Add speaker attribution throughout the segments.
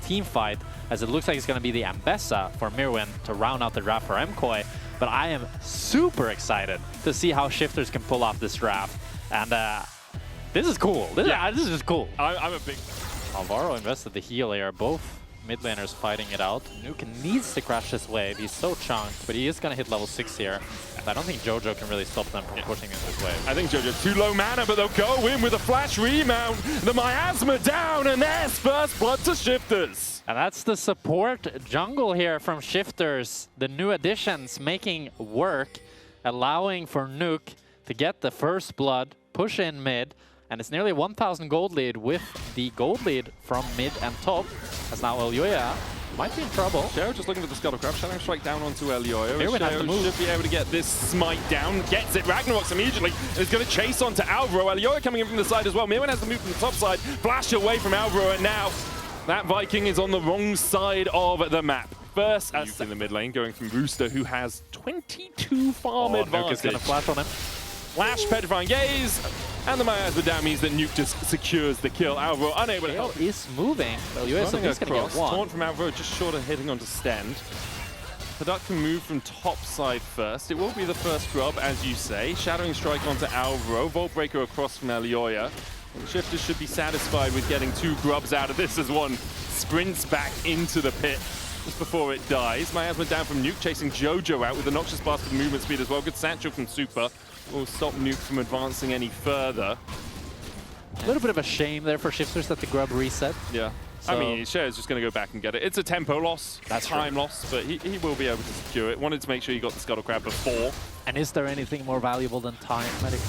Speaker 1: team fight, as it looks like it's going to be the Ambessa for Mirwin to round out the draft for MKOI. But I am super excited to see how Shifters can pull off this draft. And this is cool. This is just cool.
Speaker 2: I'm a big...
Speaker 1: Alvaro invested the heal here. Both mid laners fighting it out. Nuke needs to crash this wave. He's so chunked, but he is going to hit level 6 here. I don't think Jojo can really stop them from pushing in this wave.
Speaker 2: I think Jojo too low mana, but they'll go in with a flash remount. The miasma down, and there's first blood to Shifters.
Speaker 1: And that's the support jungle here from Shifters. The new additions making work, allowing for Nuke to get the first blood, push in mid, and it's nearly 1,000 gold lead with the gold lead from mid and top, as now Elyoya might be in trouble.
Speaker 2: Sheo just looking for the Scuttlecraft, Shadow Strike down onto Elyoya.
Speaker 1: Sheo
Speaker 2: should be able to get this smite down, gets it, Ragnarok's immediately, is going to chase onto Alvaro. Elyoya coming in from the side as well. Mirwin has to move from the top side, flash away from Alvaro, and now that Viking is on the wrong side of the map. First in the mid lane, going from Rooster, who has 22 farm advantage.
Speaker 1: Nuke is going to flash on him.
Speaker 2: Flash, Petrifying Gaze, and the miasma down means that Nuke just secures the kill. Alvaro unable to help.
Speaker 1: Is moving. Elyoya is going to get one.
Speaker 2: Taunt from Alvaro, just short of hitting onto Stend. The Duck can move from top side first. It will be the first grub, as you say. Shadowing Strike onto Alvaro. Vault Breaker across from Elyoya. And Shifters should be satisfied with getting 2 grubs out of this as one sprints back into the pit just before it dies. Miasma down from Nuke, chasing Jojo out with a Noxious Blast with movement speed as well. Good Satchel from Super will stop Nuke from advancing any further.
Speaker 1: A little bit of a shame there for Shifters that the grub reset.
Speaker 2: Yeah. So, I mean, Shea's just going to go back and get it. It's a tempo loss,
Speaker 1: that's
Speaker 2: time loss, but he will be able to secure it. Wanted to make sure he got the Scuttlecraft before.
Speaker 1: And is there anything more valuable than time, Medic?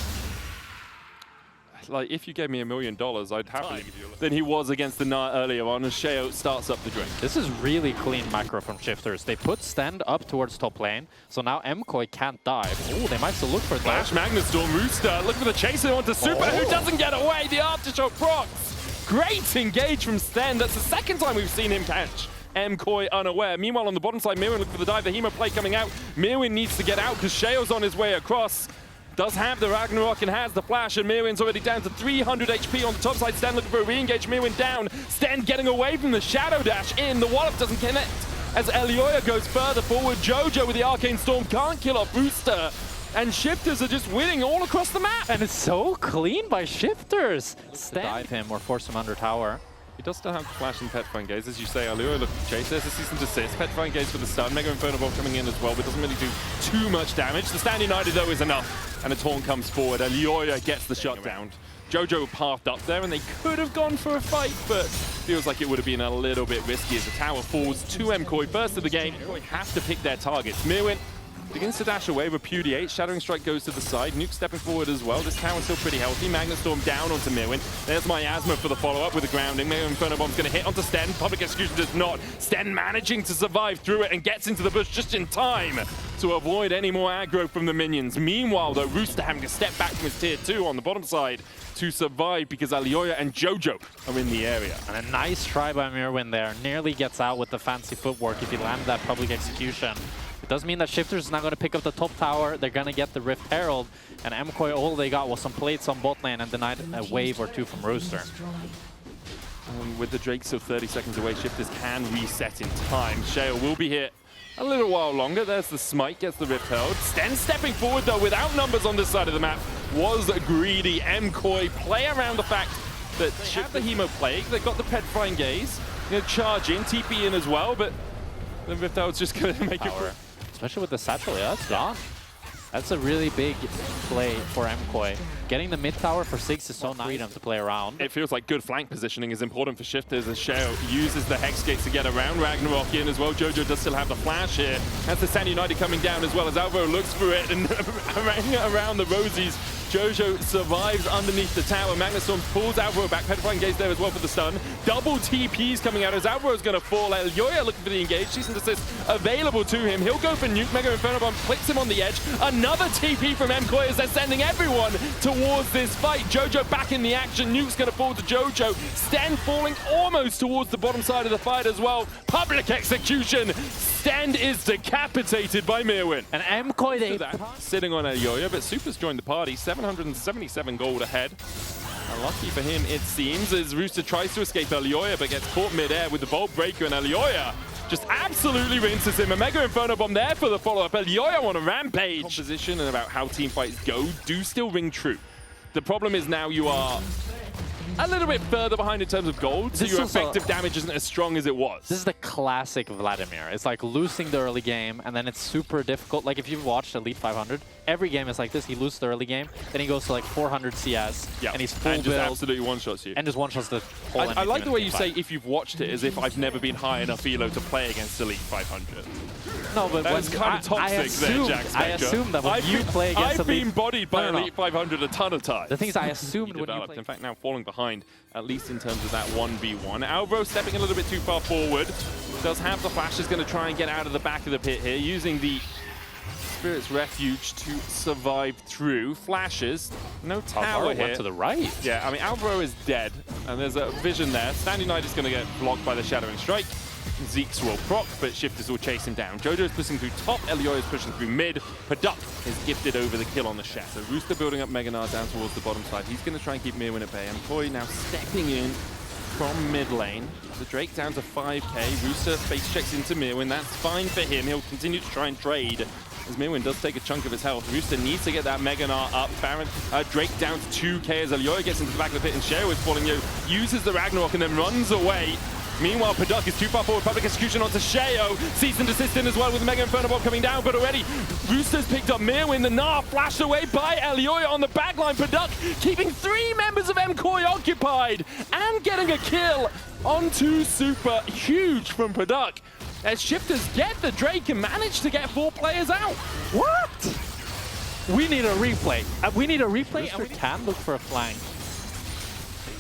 Speaker 2: Like, if you gave me $1 million, I'd happily give you a than he was against the Nart earlier on, as Sheo starts up the drink.
Speaker 1: This is really clean macro from Shifters. They put Stend up towards top lane, so now MKOI can't dive. Oh, they might still look for it.
Speaker 2: Flash, Magnetstorm, Rooster, looking for the chaser onto Super, who doesn't get away. The Aftershock procs. Great engage from Stend. That's the second time we've seen him catch MKOI unaware. Meanwhile, on the bottom side, Mirwin looking for the dive. The Hemo play coming out. Mirwin needs to get out because Sheo's on his way across. Does have the Ragnarok and has the flash, and Mirwin's already down to 300 HP on the top side. Stend looking for a re-engage, Mirwin down. Stend getting away from the Shadow Dash in. The Wallop doesn't connect as Elyoya goes further forward. Jojo with the Arcane Storm can't kill off Rooster. And Shifters are just winning all across the map.
Speaker 1: And it's so clean by Shifters. Stend dive him or force him under tower.
Speaker 2: He does still have Flash and Petrifying Gaze, as you say. Elyoya looking to chase. There's a Cease and Desist. Petrifying Gaze for the stun. Mega Inferno Bomb coming in as well, but doesn't really do too much damage. The Stand United, though, is enough. And a taunt comes forward. Elyoya gets the shutdown. Jojo pathed up there, and they could have gone for a fight, but feels like it would have been a little bit risky as the tower falls to MKOI. First of the game, MKOI have to pick their targets. Mirwin begins to dash away, repudiate. Shadowing Strike goes to the side. Nuke stepping forward as well. This tower's still pretty healthy. Magnetstorm down onto Mirwin. There's Miasma for the follow-up with the grounding. Mega Inferno Bomb's going to hit onto Stend. Public Execution does not. Stend managing to survive through it and gets into the bush just in time to avoid any more aggro from the minions. Meanwhile, though, Rooster having to step back from his tier 2 on the bottom side to survive because Elyoya and Jojo are in the area.
Speaker 1: And a nice try by Mirwin there. Nearly gets out with the fancy footwork if he landed that Public Execution. It does mean that Shifters is not going to pick up the top tower. They're going to get the Rift Herald. And MKOI, all they got was some plates on bot lane and denied a wave or 2 from Rooster.
Speaker 2: With the Drake still 30 seconds away, Shifters can reset in time. Shale will be here a little while longer. There's the Smite, gets the Rift Herald. Sten stepping forward, though, without numbers on this side of the map, was greedy. MKOI play around the fact that they have the Hemo Plague. They've got the Petrifying Gaze. You know, charge in, TP in as well, but the Rift Herald's just going to make it...
Speaker 1: Especially with the Satchel, yeah, it's gone. That's a really big play for MKOI. Getting the mid tower for 6 is so nice. Freedom to play around.
Speaker 2: It feels like good flank positioning is important for Shifters as Sheo uses the Hex Gates to get around Ragnarok in as well. Jojo does still have the flash here. That's the Stand United coming down as well as Alvaro looks for it and around the Rosies. Jojo survives underneath the tower. Magnetstorm pulls Alvaro back. Petrifying Gaze there as well for the stun. Double TPs coming out as Alvaro's going to fall. Elyoya looking for the engage. Cease and Desist available to him. He'll go for Nuke. Mega Inferno Bomb clicks him on the edge. Another TP from MKOI as they're sending everyone towards this fight. Jojo back in the action. Nuke's going to fall to Jojo. Sten falling almost towards the bottom side of the fight as well. Public Execution. Sten is decapitated by Mirwin.
Speaker 1: And MKOI, they
Speaker 2: sitting on Elyoya, but Super's joined the party. 777 gold ahead. Lucky for him, it seems, as Rooster tries to escape Elioya, but gets caught mid-air with the Bolt Breaker, and Elioya just absolutely rinses him. A Mega Inferno Bomb there for the follow-up. Elioya on a rampage. Composition and about how team fights go do still ring true. The problem is now you are a little bit further behind in terms of gold, so your effective damage isn't as strong as it was.
Speaker 1: This is the classic Vladimir. It's like losing the early game, and then it's super difficult. Like if you've watched Elite 500, every game is like this. He loses the early game, then he goes to like 400 CS, and he's full
Speaker 2: and
Speaker 1: build.
Speaker 2: just absolutely one-shots you.
Speaker 1: And just one-shots the whole
Speaker 2: I like the way you say if you've watched it, as if I've never been high enough elo to play against Elite 500.
Speaker 1: No, but
Speaker 2: that was kind of toxic there, Jack Spectre.
Speaker 1: I assume that when you play against
Speaker 2: I've been bodied by Elite 500 a ton of times.
Speaker 1: The thing is, I assumed when you play...
Speaker 2: In fact, now falling behind, at least in terms of that 1v1. Alvaro stepping a little bit too far forward. Does have the flash, is going to try and get out of the back of the pit here, using the Spirit's Refuge to survive through. Flashes, no tower here.
Speaker 1: Went to the right.
Speaker 2: Yeah, I mean, Alvaro is dead, and there's a vision there. Standing Knight is going to get blocked by the Shattering Strike. Zeke's will proc, but Shifters will chase him down. Jojo's pushing through top, Elioya is pushing through mid. Paduk is gifted over the kill on the Shatter. Rooster building up Mega Gnar down towards the bottom side. He's going to try and keep Mirwin at bay. MKOI now stepping in from mid lane. The Drake down to 5k. Rooster face checks into Mirwin. That's fine for him. He'll continue to try and trade, as Mirwin does take a chunk of his health. Rooster needs to get that Mega Gnar up. Baron, Drake down to 2k as Elioya gets into the back of the pit, and Sheo is falling you. Uses the Ragnarok and then runs away. Meanwhile, Paduk is too far forward. Public Execution onto Sheo. Cease and desist in as well with the Mega Inferno Bomb coming down, but already Rooster's picked up Mirwin. The Gnar flashed away by Elioya on the backline. Paduk keeping 3 members of MKOI occupied and getting a kill onto Super. Huge from Paduk, as Shifters get the Drake and manage to get 4 players out.
Speaker 1: What? We need a replay. We need a replay, and we can look for a flank.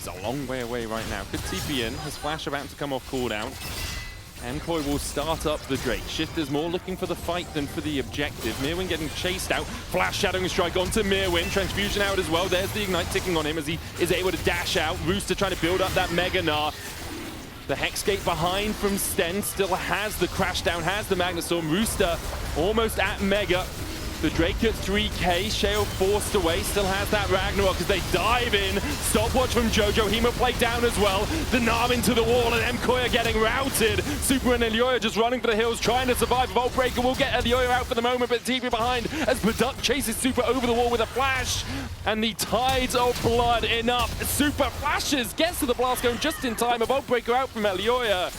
Speaker 2: A long way away right now. Could TP in. His flash about to come off cooldown. MKOI will start up the Drake. Shifters more looking for the fight than for the objective. Mirwin getting chased out. Flash Shattering Strike onto Mirwin. Transfusion out as well. There's the Ignite ticking on him as he is able to dash out. Rooster trying to build up that Mega Gnar. The Hexgate behind from Sten still has the Crash Down, has the Magnet Storm. Rooster almost at Mega. The Drake at 3k, Sheo forced away, still has that Ragnarok as they dive in. Stopwatch from Jojo, Hemo play down as well. The Gnar into the wall and MKOI are getting routed. Super and Elioya just running for the hills, trying to survive. Vault Breaker will get Elioya out for the moment, but TP behind as Paduk chases Super over the wall with a flash. And the tides of blood enough. Super flashes, gets to the blast cone just in time. A Vault Breaker out from Elioya.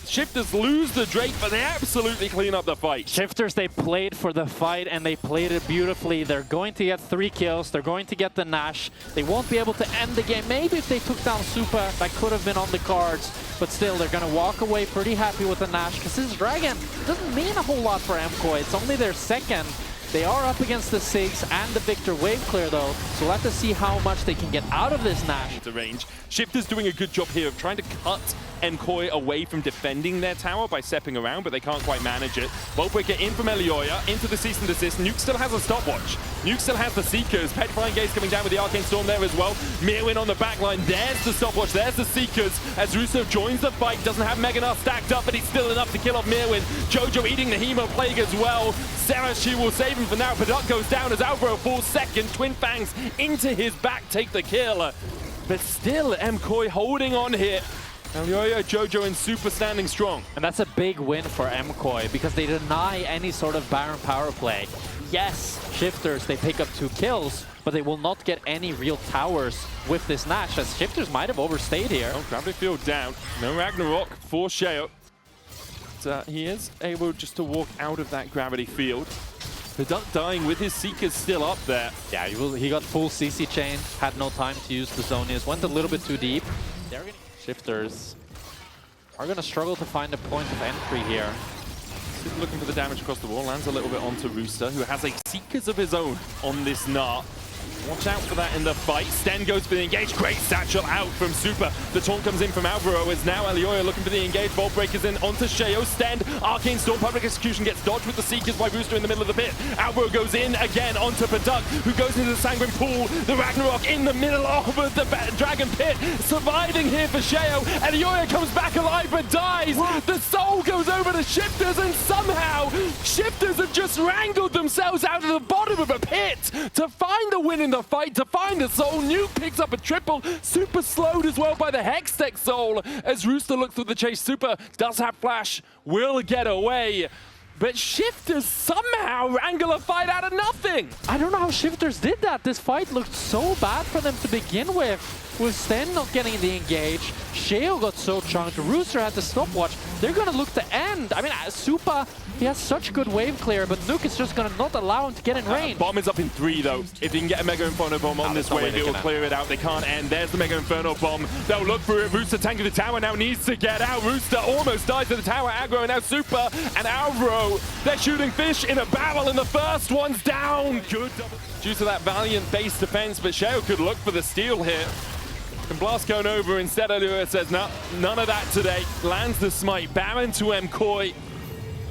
Speaker 2: Shifters lose the Drake, but they absolutely clean up the fight.
Speaker 1: Shifters, they played for the fight, and they played it beautifully. They're going to get 3 kills. They're going to get the Nash. They won't be able to end the game. Maybe if they took down Super, that could have been on the cards. But still, they're going to walk away pretty happy with the Nash, because this Dragon doesn't mean a whole lot for MKOI. It's only their second. They are up against the Sigs and the Victor Wave Clear though, so we'll have to see how much they can get out of this Nash.
Speaker 2: To range. Shifters doing a good job here of trying to cut MKOI away from defending their tower by stepping around, but they can't quite manage it. Boltbreaker in from Elioya, into the cease and desist. Nuke still has a stopwatch. Nuke still has the Seekers. Petrifying Gaze coming down with the Arcane Storm there as well. Mirwin on the back line. There's the stopwatch. There's the Seekers. As Rusev joins the fight, doesn't have Mega Gnar stacked up, but he's still enough to kill off Mirwin. Jojo eating the Hemo Plague as well. Sarah, she will save him for now. Paduk goes down as Alvaro falls second. Twin Fangs into his back, take the kill. But still, MKOI holding on here. Elioya, Jojo, and Super standing strong.
Speaker 1: And that's a big win for MKOI because they deny any sort of Baron power play. Yes, Shifters, they pick up 2 kills, but they will not get any real towers with this Nash, as Shifters might have overstayed here.
Speaker 2: Oh, Gravity Field down. No Ragnarok for Sheo. But he is able just to walk out of that Gravity Field. Paduk dying with his Seekers still up there.
Speaker 1: Yeah, he got full CC chain, had no time to use the Zonias, went a little bit too deep. Shifters are going to struggle to find a point of entry here.
Speaker 2: Super looking for the damage across the wall, lands a little bit onto Rooster, who has a Seekers of his own on this Gnar. Watch out for that in the fight. Sten goes for the engage. Great satchel out from Super. The taunt comes in from Alvaro as now Elioya looking for the engage. Vault Breakers in onto Sheo. Sten, Arcane Storm, Public Execution gets dodged with the Seekers by Rooster in the middle of the pit. Alvaro goes in again onto Paduk, who goes into the Sanguine Pool. The Ragnarok in the middle of the Dragon Pit. Surviving here for Sheo. Elioya comes back alive but dies. What? The soul goes over to Shifters, and somehow Shifters have just wrangled themselves out of the bottom of a pit to find the win in the the fight to find the soul. Nuke picks up a triple. Super slowed as well by the Hextech soul. As Rooster looks through the chase, Super does have flash, will get away. But Shifters somehow wrangle a fight out of nothing.
Speaker 1: I don't know how Shifters did that. This fight looked so bad for them to begin with Sten not getting the engage. Sheo got so chunked. Rooster had the stopwatch. They're going to look to end. I mean, Supa, he has such good wave clear, but Nuke is just going to not allow him to get in range.
Speaker 2: Bomb is up in 3, though. If he can get a Mega Inferno Bomb on this wave, it will clear it out. They can't end. There's the Mega Inferno Bomb. They'll look for it. Rooster tanking the tower now, needs to get out. Rooster almost dies to the tower aggro, and now Super and Alvaro, they're shooting fish in a barrel, and the first one's down. Good double. Due to that valiant base defense, but Sheo could look for the steal here. And Blast going over instead. Alua says, no, none of that today. Lands the smite. Baron to MKOI.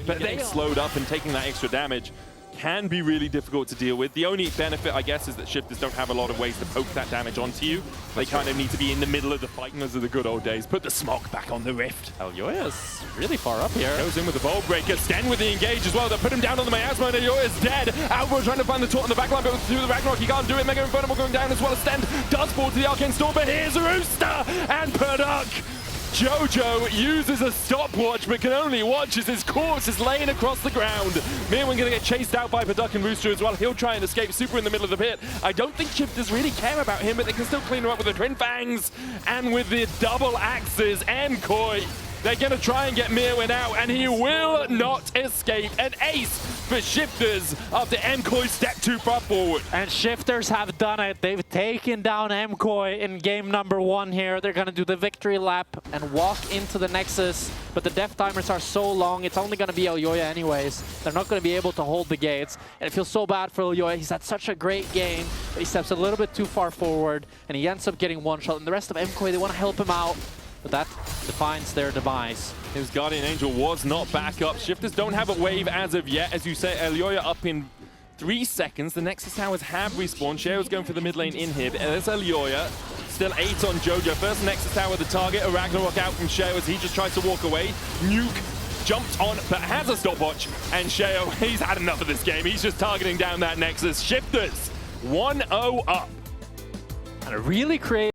Speaker 2: But they slowed up and taking that extra damage can be really difficult to deal with. The only benefit, I guess, is that Shifters don't have a lot of ways to poke that damage onto you. They kind of need to be in the middle of the fight. Those are the good old days. Put the smoke back on the Rift.
Speaker 1: Elyoya's really far up here.
Speaker 2: Goes in with the Bolt Breaker. Sten with the engage as well. They put him down on the Miasma, and Elyoya's dead. Alvaro trying to find the taunt on the backline, but through the Ragnarok, he can't do it. Mega Inferno going down as well as Sten does fall to the Arcane Storm, but here's Rooster and Perduk. Jojo uses a stopwatch, but can only watch as his corpse is laying across the ground. Mirwin going to get chased out by Perduk and Rooster as well. He'll try and escape. Super in the middle of the pit. I don't think Shifters really care about him, but they can still clean him up with the Twin Fangs and with the double axes. MKOI, they're going to try and get Mirwin out, and he will not escape. An ace for Shifters after MKOI stepped too far forward.
Speaker 1: And Shifters have done it. They've taken down MKOI in game number 1 here. They're going to do the victory lap and walk into the Nexus. But the death timers are so long, it's only going to be Elyoya anyways. They're not going to be able to hold the gates. And it feels so bad for Elyoya. He's had such a great game, but he steps a little bit too far forward, and he ends up getting one shot. And the rest of MKOI, they want to help him out. But that defines their demise.
Speaker 2: His Guardian Angel was not back up. Shifters don't have a wave as of yet. As you say, Elyoya up in 3 seconds. The Nexus towers have respawned. Sheo's going for the mid lane inhib. And there's Elyoya. Still 8 on Jojo. First Nexus tower the target. A Ragnarok out from Sheo as he just tries to walk away. Nuke jumped on, but has a stopwatch. And Sheo, he's had enough of this game. He's just targeting down that Nexus. Shifters 1-0 up.
Speaker 1: And a really creative